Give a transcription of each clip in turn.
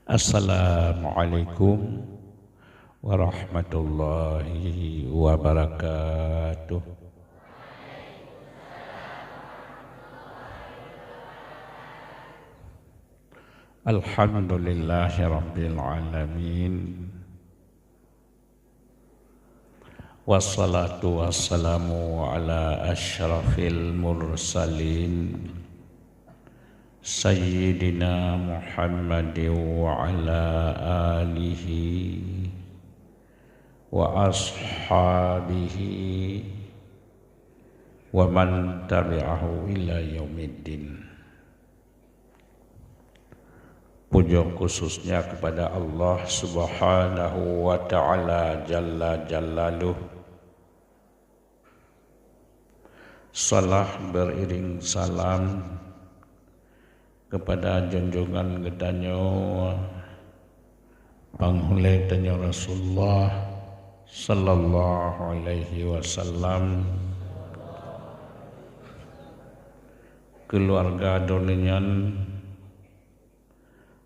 Assalamualaikum warahmatullahi wabarakatuh. Alhamdulillahi rabbil alamin. Wassalatu wassalamu ala asyrafil mursalin Sayyidina Muhammadin wa ala alihi wa ashabihi wa man tabi'ahu ila yaumiddin. Puja khususnya kepada Allah Subhanahu wa ta'ala Jalla Jalaluh. Salah beriring salam kepada junjungan gedanyo panghule danyo Rasulullah sallallahu alaihi wasallam, keluarga dolenyan,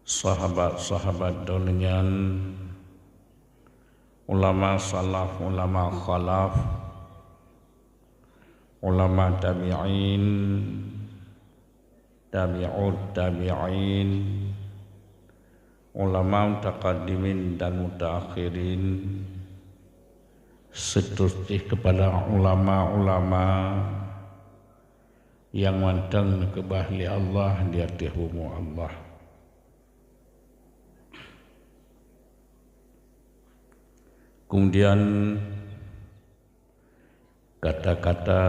sahabat-sahabat dolenyan, ulama salaf, ulama khalaf, ulama tabi'in, tabi'ut tabi'in, ulama mutaqaddimin dan mutaakhirin, seterusnya kepada ulama-ulama yang manteng kebahli Allah di atas hukum Allah. Kemudian kata-kata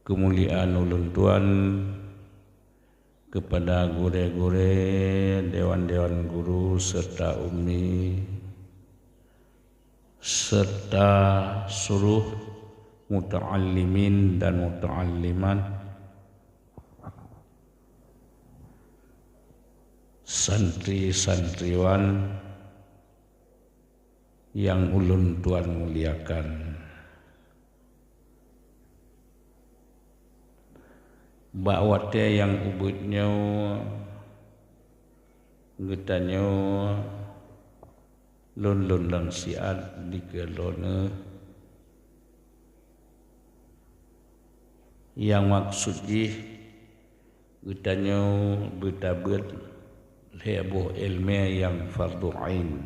kemuliaan ulun tuan kepada gure-gure, dewan-dewan guru serta umi serta seluruh muta'allimin dan muta'allimat, santri-santriwan yang ulun tuan muliakan. Bakwate yang ubudnya getanyo lon-lon lang siat di kelone yang maksudnya getanyo betabet lebuh ilmu yang fardu ain.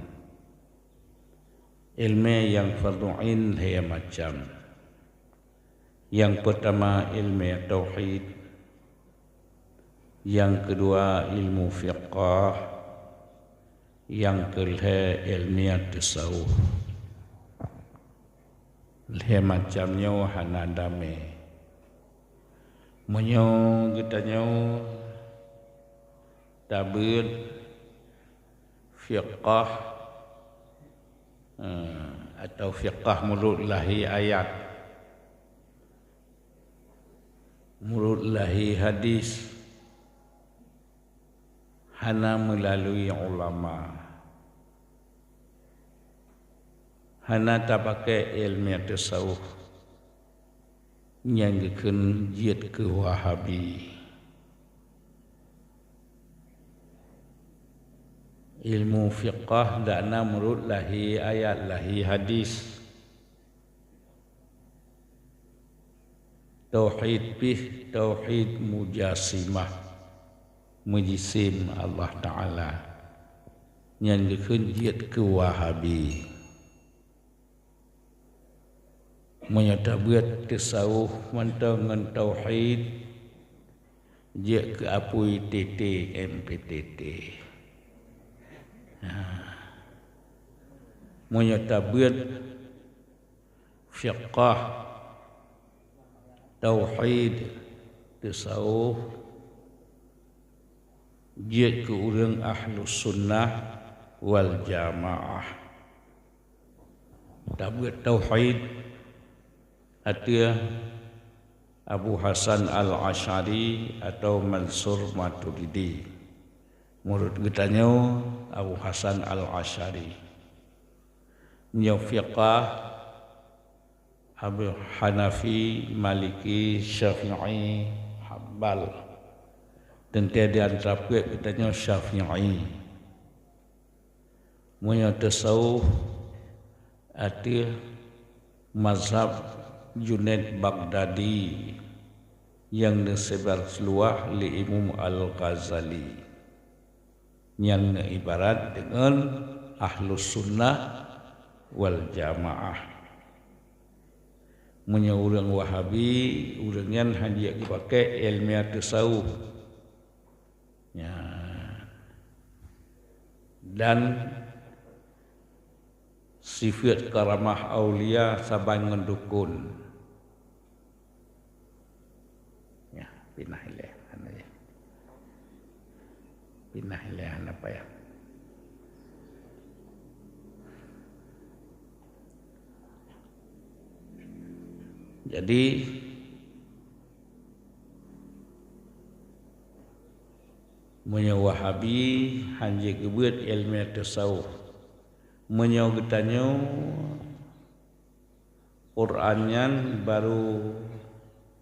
Ilmu yang fardu ain dia macam. Yang pertama ilmu tauhid, yang kedua ilmu fiqh, yang ketiga ilmu tasawuf. Dia macamnya hana dame. Menyo getanyo tabut fiqh atau fiqh mulut lahi ayat, mulut lahi hadis, hana melalui ulama, hana tak pakai ilmu tasawuf yang diken jiat ke wahabi. Ilmu fiqh dakna menurut lahi ayat, lahi hadis. Tauhid bih, tauhid mujassimah, mujisim Allah Ta'ala yang dikenjiat ke wahabi. Menyatabuat tasawuf mantau dengan tauhid dia ke apui TT MPTT. Menyatabuat fiqh tauhid tasawuf dia ke orang ahlus sunnah wal jamaah. Tabuat tauhid atia Abu Hasan Al-Asy'ari atau Mansur Maturidi. Menurut getanyo Abu Hasan Al-Asy'ari. Nya fiqh Abu Hanafi, Maliki, Syafi'i, Hambal. tentang di antara katanya Syafi'i. Munya tasawuf arti mazhab Junaid Baghdadi yang disebar seluah li Imam Al-Ghazali yang ibarat dengan Ahlus Sunnah wal Jamaah. Munya urang Wahabi urangan hanya dipakai ilmiah tasawuf. Ya. Dan sifat karamah aulia saban mendukun. Ya, pinah ileh ya. Pinah ileh apa ya? Jadi Munya Wahabi hanya kebuat ilmiah tasawuf. Munya getanya Qurannya baru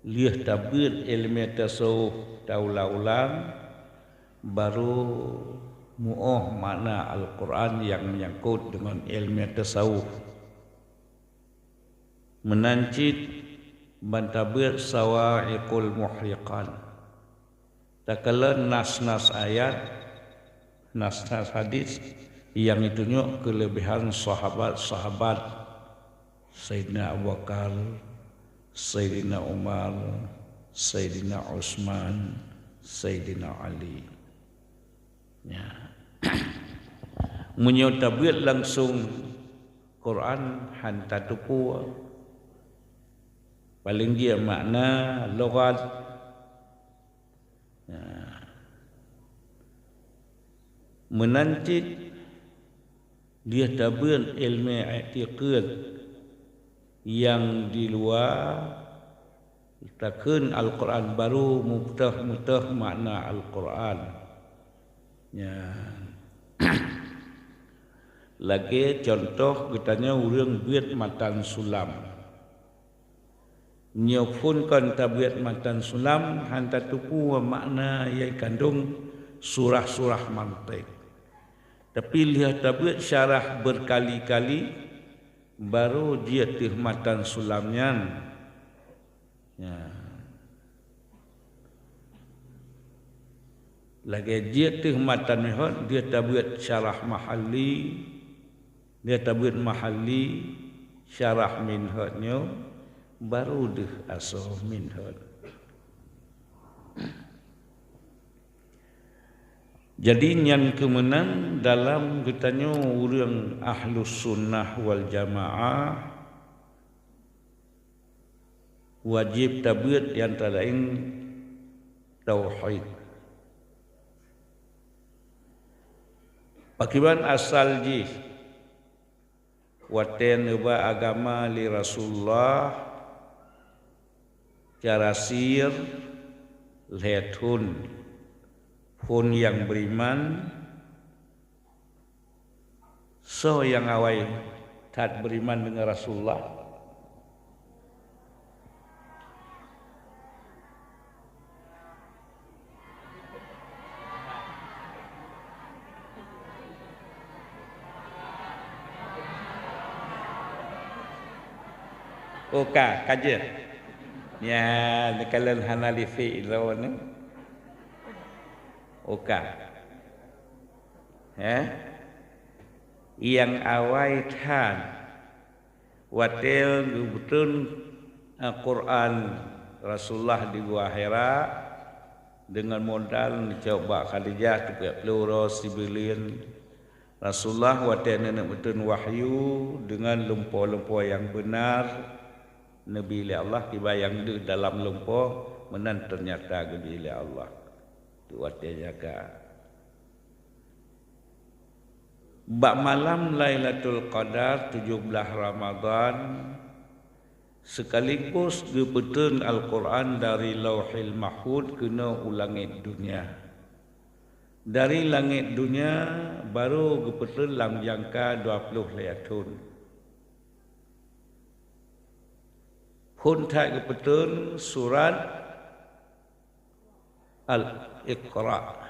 lihat tabir ilmiah tasawuf daula-ulang baru mu'oh makna Al-Quran yang menyangkut dengan ilmiah tasawuf. Menancit bantabir sawa'iqul muhriqan. Tak kala nas-nas ayat, nas-nas hadis yang itunya kelebihan sahabat-sahabat Sayyidina Abu Bakar, Sayyidina Umar, Sayyidina Utsman, Sayyidina Ali. Ya. Menyutabir langsung Quran hantar tupu. Paling dia makna logat. Menancit dia tabir ilmu i'tiqad yang di luar takkan Al-Quran baru mutah makna Al-Quran. Ya. Lagi contoh katanya urang buat matan sulam. Nyofunkan tabiat matan sulam hantar tupu makna yang kandung surah-surah mantik. Tapi lihat tabiat syarah berkali-kali baru dia matan sulamnya. Ya. Lagi dia matan mehon dia tabiat syarah mahalli, dia tabiat mahalli syarah minhatnya baru deh asal minhad. Jadi yang kemenang dalam katanya urang Ahlus Sunnah wal Jamaah wajib tabiat yang lain tauhid. Pakiban asal ji waten uba agama li Rasulullah cara sir lehun pun yang beriman so yang awai tak beriman dengan Rasulullah oka kaje ya nekalan hanalifi ilawan oka yang awai tan watel betul Quran Rasulullah di gua Hira dengan modal coba Khadijah juga pluros sibilin Rasulullah watel nenek betul wahyu dengan lumpur-lumpur yang benar Nabi Allah dibayang di dalam lumpur menan ternyata Nabi Allah buat dia jaga. Bak malam Lailatul Qadar 17 Ramadan sekaligus gebetul Al-Quran dari Lauhil Mahfuz kena ulangit dunia. Dari langit dunia baru gebetul dalam jangka 20 layatun. Pun tak gebetul surat al-iqra.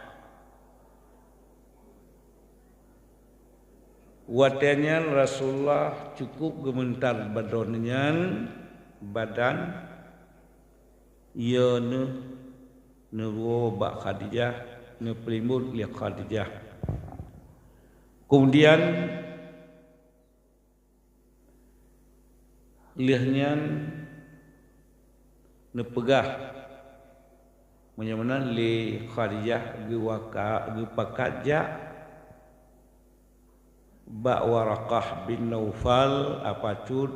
Watanya Rasulullah cukup gementar badan ia ne ba Khadijah ne pelimut li Khadijah. Kemudian liahnya ne pegah menyamana li Khadijah ge pakatja ba Waraqah bin Naufal apacud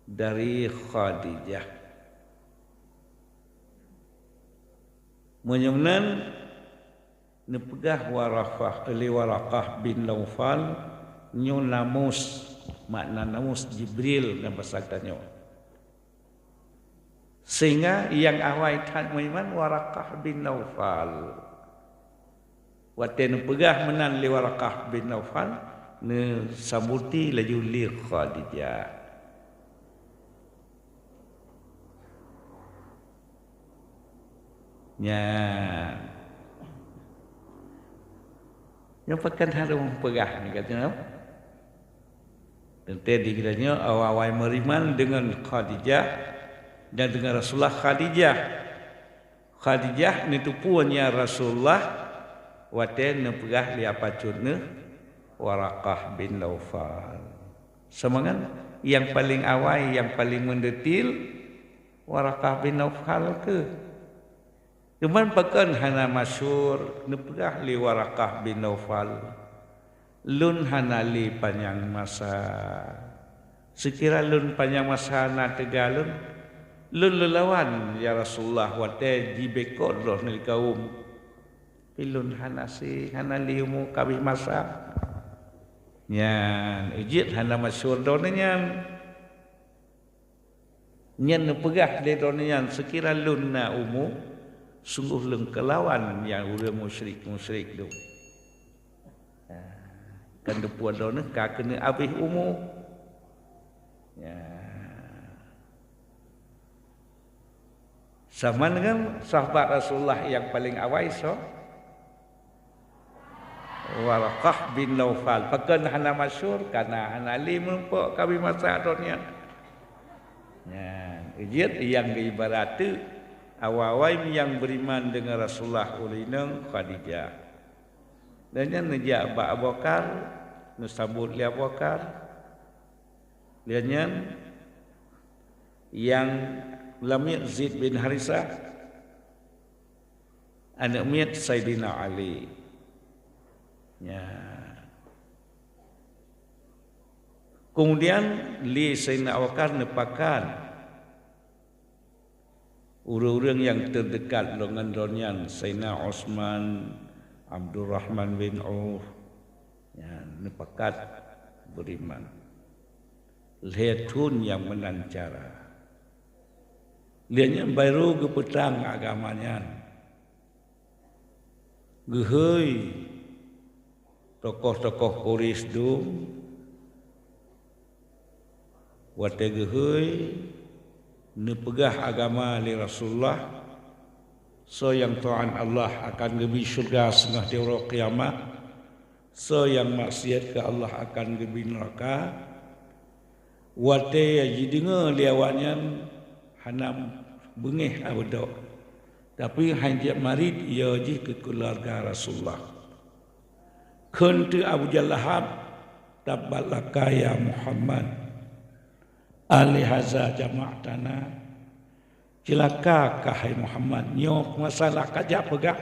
dari Khadijah. Menyamnan nepegah Waraqah bin Naufal nyo namus, makna namus Jibril dan bahasanya. Sehingga yang awal tan iman Waraqah bin Naufal. Waten pegah menan li Waraqah bin Naufal ne sambuti laju li Khadijah. Nya yang pakan harum pegah ni katanya. Dan tadi kiranya awal-awal meriman dengan Khadijah dan dengan Rasulullah Khadijah. Khadijah ni tu punya Rasulullah waten nepegah li apacudne Waraqah bin Naufal. Semangan yang paling awal, yang paling mendetil Waraqah bin Naufal ke. Cuman pakan hana masyhur nepegah li Waraqah bin Naufal. Lun hana li panjang masa. Sekira lun panjang masa na tegalun lun lelawan ya Rasulullah wate jibekod roh ni kaum. Pilun hanasi hanaliumu kabih masa nyan ijit hana masyhur donenyan nyan pegah de donenyan sekira lunna umu sungguh leng kelawan yang urang musyrik tu kan depuan doneng ka kena abih umu ya sama dengan sahabat Rasulullah yang paling awal so Waraqah bin Naufal pakan hana masyhur kana hana li mempok kabi masa dunia. Ya, ijit yang ibaratu awal-awal yang beriman dengan Rasulullah ulineng Khadijah. Dan yang nejak Abu Bakar, nusambut li Abu Bakar. Dan yang lamit Zaid bin Harisah anak miat Sayyidina Ali. Ya. Kemudian li Sayyidina Abu Bakar nepakan orang-orang yang terdekat dengan donyan Sayyidina Utsman, Abdurrahman bin Auf, ya, nepakat beriman. Lihatun yang menancara. Lihatnya baru ke petang agamanya. Gehoi tokoh-tokoh Quraisy dum wate gehoi nepegah agama li Rasulullah so yang ta'an Allah akan gebi syurga setengah di hari kiamat so yang maksiat ke Allah akan gebi neraka wate jidinga liawanyan hanam bengih abdo tapi hanjak marid ia ji ke keluarga Rasulullah. Kuntu Abu Jalahab tabbat laka ya Muhammad alihaza jama'tana celaka kahai Muhammad nyok masalah kajak pegah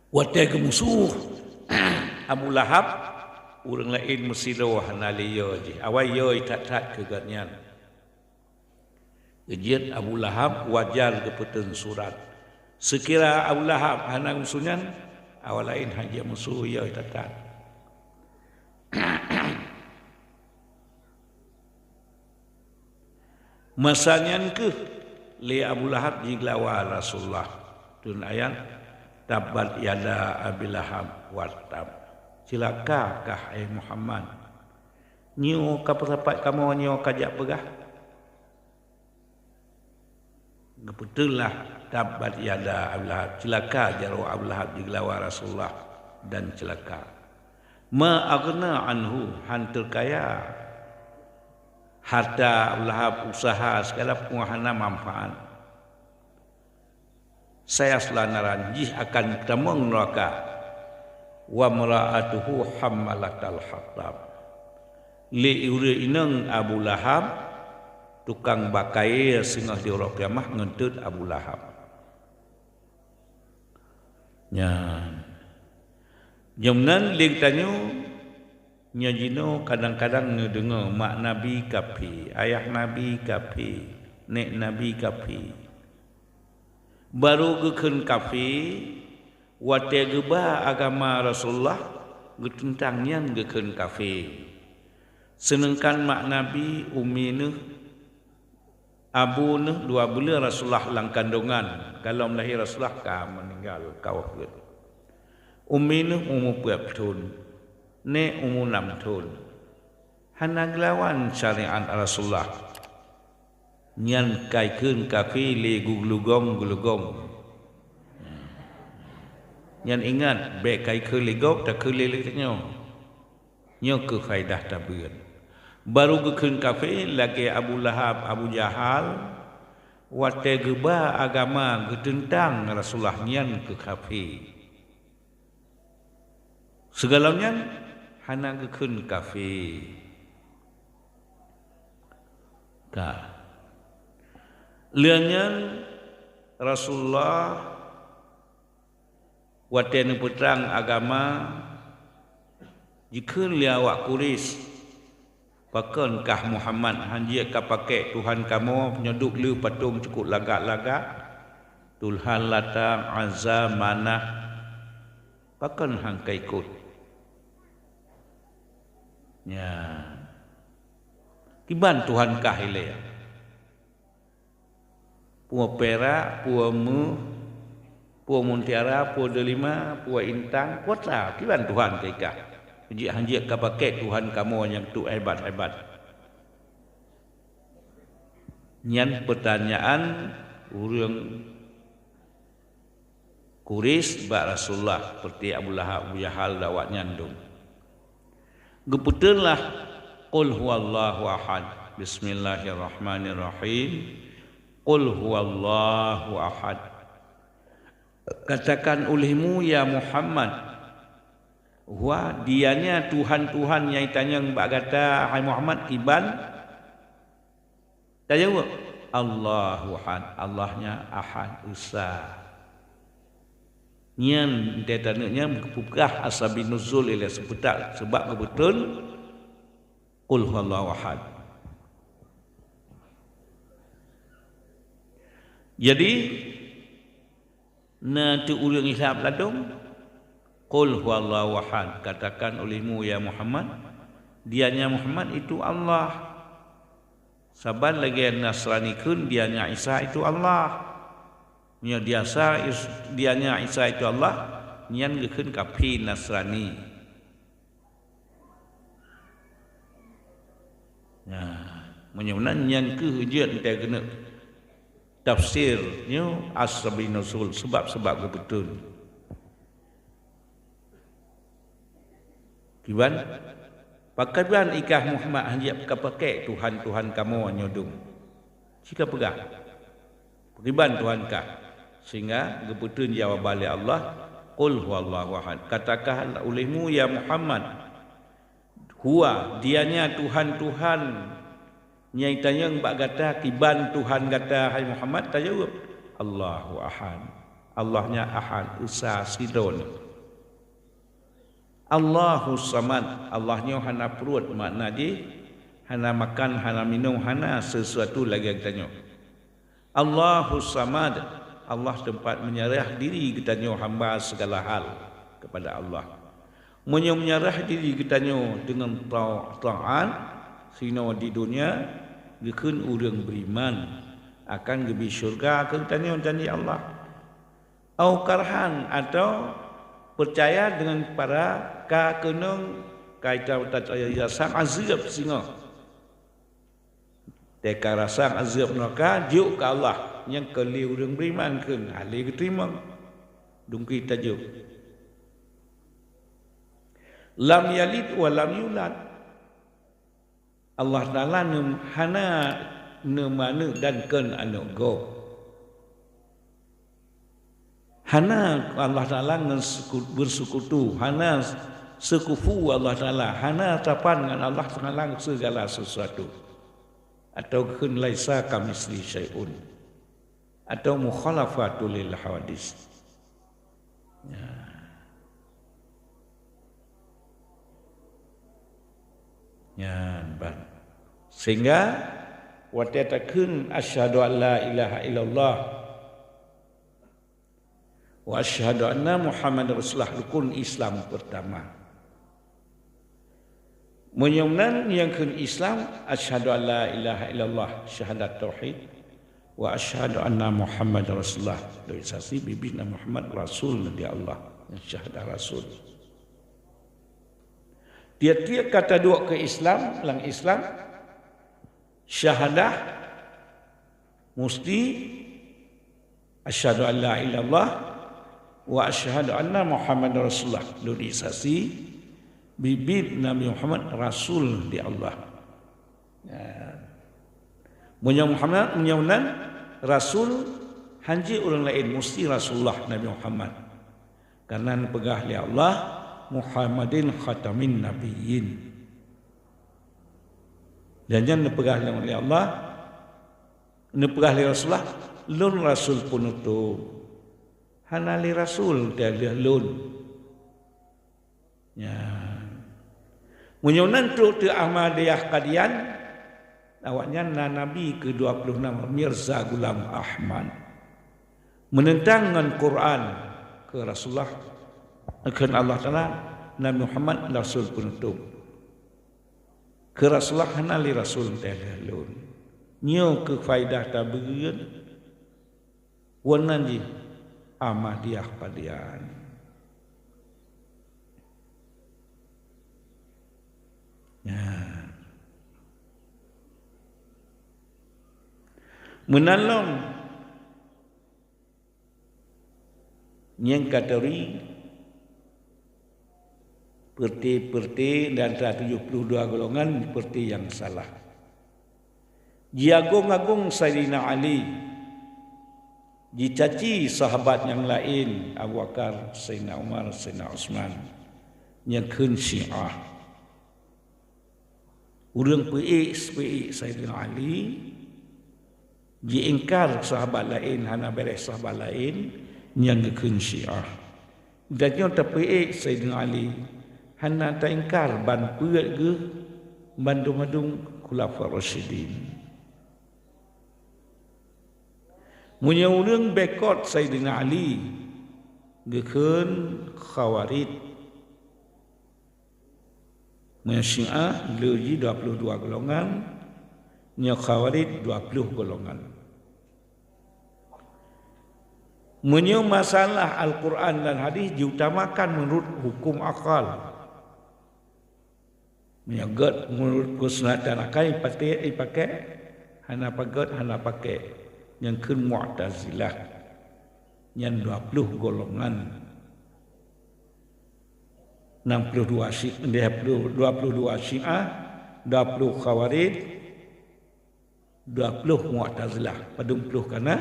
watai musuh Abu Lahab orang lain mesti lawah naliyo je awai yo tak kegatnya. Ejit Abu Lahab wajar keputusan surat. Sekira Abu Lahab hanang musuhnya, awal lain hanya musuh ya itakan. Masanya ke li Abu Lahab jiglawa Rasulullah. Tun ayat tabat yada Abi Lahab wa tab. Cilaka kahai Muhammad. Nyo kaperapat kamu nyo kajak pegah. Betul lah tabat yada Abu Lahab, celaka jaru Abu Lahab digelawa Rasulullah dan celaka. Ma aghna anhu, hantar kaya. Harta Abu Lahab, usaha segala penguahana manfaat. Saya selanaran jih akan tamang neraka. Wa mara'atuhu hammalatal hatab. Li ure inang Abu Lahab tukang bakai singah di orang kiamah ngentut Abu Lahab. Jamnan ling tanyo nyajino kadang-kadang ngedengar mak Nabi kapi, ayah Nabi kapi, nek Nabi kapi. Baru geken kafi wate geba agama Rasulullah getentang yang geken kafi. Senengkan mak Nabi umi ne abu ne dua bulan Rasulullah lang kandungan. Kalau melahir Rasulullah ka meninggal kawafir. Umi ne umur 4 tahun. Ne umur 6 tahun. Hana gelawan syariat Rasulullah. Nyan kaikeun kafi le gulugong. Nyan ingat be kaikeun le gog tak keule le nyo. Nyo ke faedah tabian. Baru gekeun kafe lagi Abu Lahab, Abu Jahal wate geba agama getentang Rasulullah nyan ke kafe. Segalanya hana gekeun kafe. Ka. Leunyan Rasulullah wate nu perang agama jikeun lia wak Quraisy pakan kah Muhammad hanjia ka pakai Tuhan kamu penyeduk lu patung cukup lagak-lagak Tuhan latang azza manah pakan hang ka ikut nya kiban Tuhan kah ile puo perak puo mu puo muntiara puo delima puo intang puo kiban Tuhan ka ikah hanjia ka pakai Tuhan kamu yang tu hebat-hebat. Nyan pertanyaan urang Quraisy ba Rasulullah seperti Abu Lahab, Abu Jahal dawat nyandung. Geputeunlah qul huwallahu ahad. Bismillahirrahmanirrahim. Qul huwallahu ahad. Katakan olehmu ya Muhammad, wah dianya Tuhan-Tuhan yang tanya mbak kata hai Muhammad iban tak jawab Allahu ahad, Allahnya ahad esa nyan detananya bukah asabi nuzul ila sebutak sebab kebetul qul huwallahu ahad. Jadi nanti urang Islam ladung qul huwallahu ahad, katakan olehmu ya Muhammad, dianya Muhammad itu Allah. Saban lagi Nasrani kun dianya Isa itu Allah. Nya dianya Isa itu Allah, nyan gekeun kapi Nasrani. Nah, menyebenan nyan ke hujat teh kena tafsir nyo asbabi nuzul sebab-sebab betul. Kiban pakaban ikah Muhammad hanjia pakai Tuhan kamu nyodung. Jika pegang. Kiban Tuhan kah sehingga geputeun jawab balik Allah qul huwallahu ahad. Katakan olehmu ya Muhammad huwa dianya Tuhan nyai tanya mbak kata kiban Tuhan kata hai Muhammad tak jawab Allahu ahad. Allahnya ahad esa sidon. Allahus samad, Allahnya hana perut makna di hana makan, hana minum, hana sesuatu lagi yang tanya. Allahus samad, Allah tempat menyerah diri kita nyo hamba segala hal kepada Allah. Menyerah diri kita nyo dengan taat sino di dunia gekeun urang beriman akan gebi syurga ke kita nyo janji Allah. Au karhan atau percaya dengan para ka kenung kaitan tak ayat sang azab singa teka rasa azab neraka juk ke Allah yang keliu urang beriman keun ahli keterima dungki tajuk lam yalid wa lam yulad Allah Taala hana nemanu dan keun anu go hana Allah Taala bersekutu hana sekufu Allah Taala hana tapan dengan Allah Taala segala sesuatu atau keun laisa kamisli syai'un atau mukhalafatul lil hawadis ya ban sehingga watatakeun asyhadu an la ilaha illallah wa asyhadu anna muhammadar rasulullah rukun Islam pertama. Menyumnan yang keun Islam asyhadu an la ilaha illallah syahadat tauhid wa asyhadu anna muhammadar rasulullah dari sasi bibina Muhammad rasul dari Allah syahadat rasul. Tiap-tiap kata dua ke Islam lang Islam syahadah musti asyhadu an la ilallah wa asyhadu anna muhammadar rasulullah dari sasi bibit Nabi Muhammad rasul di Allah. Muhammad rasul hanji orang lain mesti rasulullah Nabi Muhammad. Karena pegah li Allah Muhammadin khatamin nabiyyin. Dan jangan pegah li Allah pegah li Rasulullah lun rasul penutup. Hanali rasul dia lun. Ya. Menyunan tu Ahmadiyah Qadian awaknya Nabi ke-26 Mirza Ghulam Ahmad menentang dengan Quran ke Rasulullah ke Allah Taala Nabi Muhammad rasul penutup ke Rasulullah hanali rasul telelun nyo ke faidah tabiin wanan di Ahmadiyah Qadian ya. Menalong yang kategori perti dan 72 golongan perti yang salah. Diagung-agung Sayyidina Ali, dicaci sahabat yang lain Abu Bakar, Sayyidina Umar, Sayyidina Utsman yang keun Syiah. Urang PI Sayyidina Ali diingkar sahabat lain hana beres sahabat lain yang keun Syiah. Dan yang PI Sayyidina Ali hana ta ingkar ban peut ge bandung-bandung khulafaur rasyidin. Munya urang bekot Sayyidina Ali ge keun Khawarij. Munya Syiah leuji 22 golongan, nya Khawarij 20 golongan. Munya masalah Al-Quran dan hadis diutamakan menurut hukum akal. Munya gad menurut kesunatan akal dipakai hana pagat hana pakai yang keun Mu'tazilah yang 20 golongan. 22 Syiah, 20 Khawarij, 20 Mu'tazilah. Padung puluh kana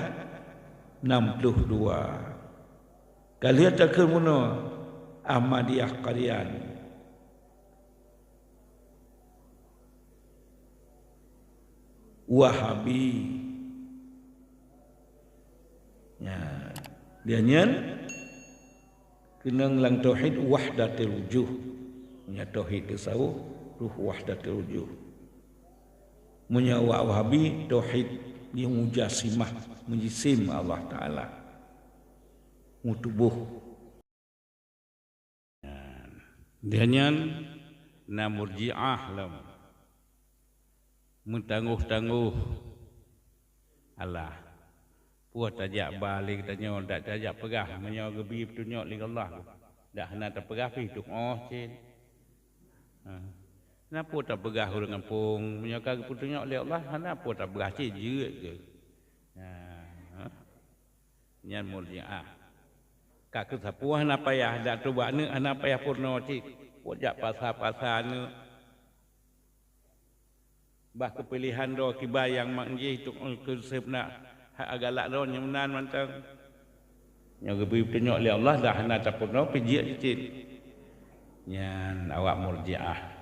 62. Kalian tak ke mana Ahmadiyah Qadian. Wahabi. Ya, dia nyen kenang lang tauhid wahdatul wujuh. Nya tauhid tasawuf ruh wahdatul wujuh. Munya Wahabi tauhid yang mujassimah menjisim Allah Taala. Mutubuh. Dia nyan na murji'ah lam. Mentangguh-tangguh Allah. Puas tajak balik tanya dak tajak pegah menyo gebi tunjuk ling Allah. Dak hana terpegah pi tuk cin. Kenapa tak berah orang kampung? Menyokong putunya oleh Allah, kenapa tak berah cijek ke? Nyan murji'ah. Kak kesapuah na payah dak tu bak ne ana payah purno cik. Pojak pasar-pasar ne. Bah kepilihan do kibayang mak nji tu konsep nak hak agalak do nyunan mantang. Yang gebi penyok oleh Allah dah na tak purno pijik cik. Nyan awak murji'ah.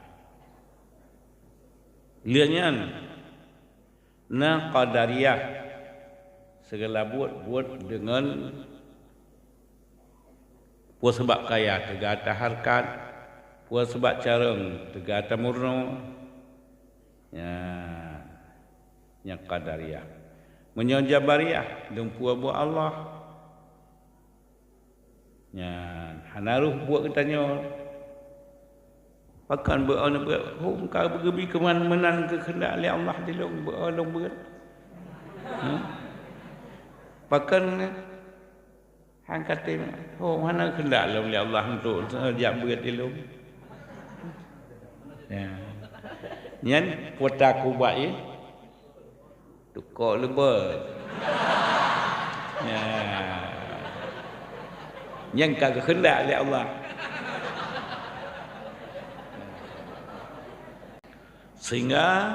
Lianyan na qadariyah segala buat dengan puas sebab kaya tegata harkat, puas sebab careng tegata murno. Yang qadariyah. Menyo jabariyah dumpu buat Allah. Hanaruh buat katanya. Pakan beron buat kau bergebi ke mana-mana ke kehendak oleh Allah dilong beron ber. Pakan hang kata mana kehendak oleh Allah untuk jak berat dilong. Nyan pota ku buat ye. Tukar lebet. Yang kagak kehendak oleh Allah. Sehingga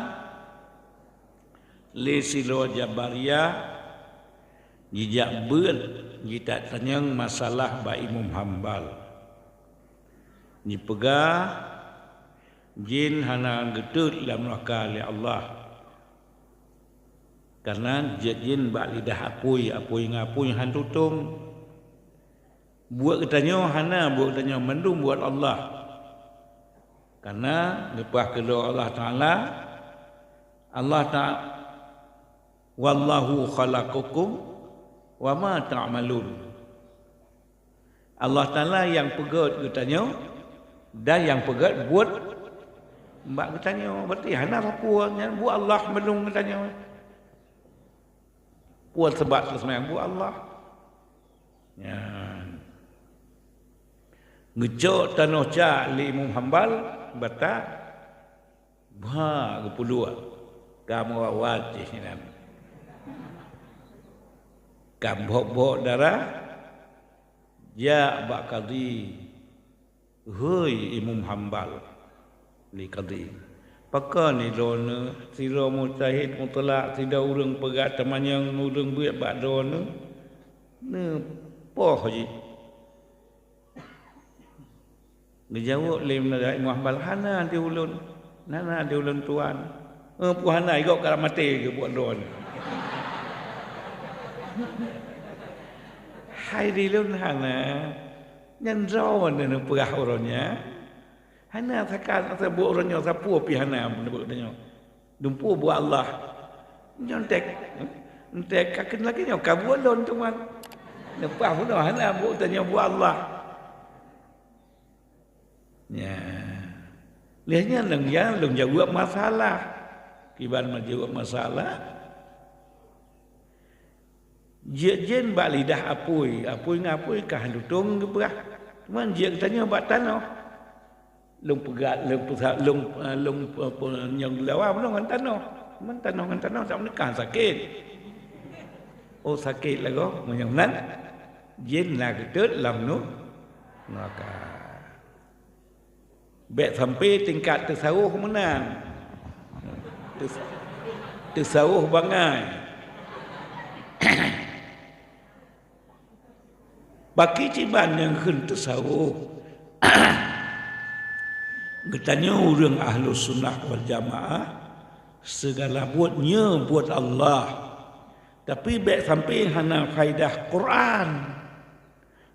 lesilo jabariyah jijak ber jita tanyang masalah ba Imam Hambal. Ni pegah jin hana getut dalam neraka oleh Allah. Karena jin ba lidah apui ngapui han tutung. Buat katanya hana buat katanya mendung buat Allah. Karena lepas kedua Allah Ta'ala wallahu khalaqakum wa ma ta'malun. Allah Ta'ala yang pegat katanya dan yang pegat buat mbak katanya. Berarti hana puasnya buat Allah melung katanya. Puas sebab sesemang buat Allah. Ngejok tanah cak li Imam Hambal bata kepulua kamu wajih nan kambok darah ya bak qadi hoi Imam Hambal li qadi pakan ni dona sira mujtahid mutlak tidak urang pegat temanyang urang buat bak dona ne poh ji. Dijawab lim nak Imam Hambal hana di ulun. Nana di ulun tuan. Puhana igok kalau mati ke buat don. Hai di ulun hana. Nyan rawan dan perah orangnya. Hana sakan sebut orangnya sapu pi hana menebutnya. Dumpu buat Allah. Nyontek. Entek kaken lagi nyo kabuan don tuan. Lepas pun hana buat tanya buat Allah. Lihatnya leng jawab masalah. Kiban menjawab masalah. Jien bak lidah apui ngapui kah lutung ke berah. Cuman dia tanya bak tanah. Lung pegat lung yang lawa belum ngan tanah. Man tanah tak menekan sakit. Oh sakit lah kau menyang jien lah ketut lam nu neraka. Baik sampai tingkat tersawuh menang. Tersawuh bangai. Baki ciban yang kena tersawuh. Katanya orang Ahlus Sunnah wal Jamaah segala buatnya buat Allah. Tapi baik sampai hana faidah Quran.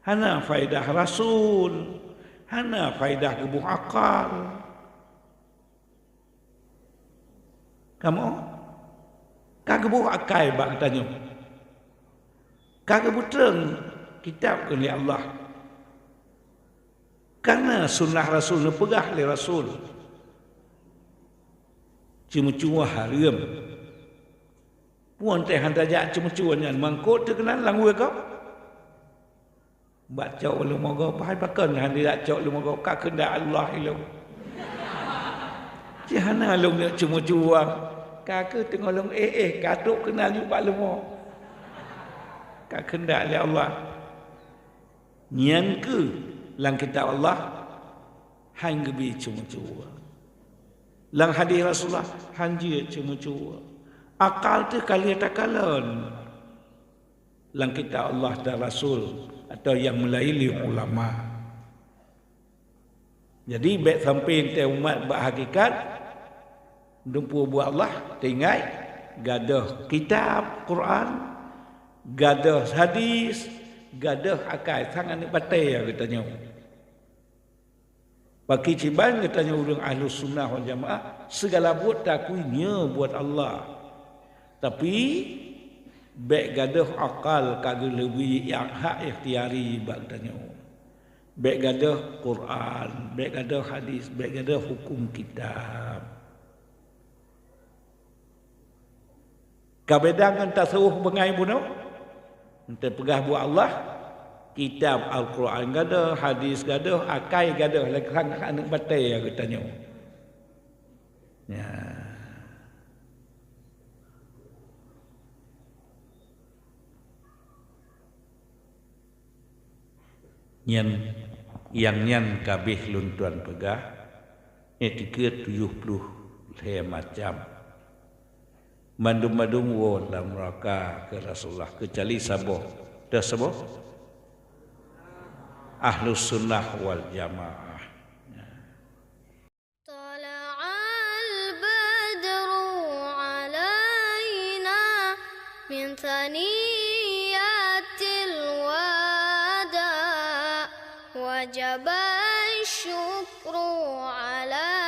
Hana faidah Rasul. Hana faidah kebuh akal. Kamu kagak kebuh akal bak katanya. Kagak butreng kitab oleh Allah. Karena sunnah Rasul pegah oleh Rasul. Cuma-cuma haram. Puan teh hantajak cuma-cuma nyan mangkut terkenal langwe kau. Baca lu moga pai pakan han dia cok lu moga ka kehendak Allah ilu. Jana long nak cuma juang. Kakak tengok long katuk kenal you pak lemah. Kak kendak oleh Allah. Nyan ke lang kitab Allah hang gebi cuma juang. Lang hadis Rasulullah hang je cuma juang. Akal tu kali takalan. Lang kitab Allah dan Rasul atau yang melaili ulama. Jadi baik sampai te umat berhakikat dumpu buat Allah tinggal gadah kitab Quran, gadah hadis, gadah akal sangat ni patai katanya. Bagi ciban katanya orang ahlu sunnah wal jamaah segala buat takunya buat Allah. Tapi baik gadah akal kagak lebih yang hak ikhtiari katanya. Baik gadah Quran, baik gadah hadis, baik gadah hukum kitab. Kabedangan tasawuf bengai bunuh. Entah pegah buat Allah, kitab Al-Quran gadah, hadis gadah, akai gadah, lekang anak batai katanya. Ya. Yang kabeh luntuan pegah etiket 70 macam mandum-mandum wo dalam neraka ke Rasulullah kecuali saboh dah saboh ahlus sunnah wal jamaah. Tala'al badru alaina min thaniyatil wada wajaba syukru ala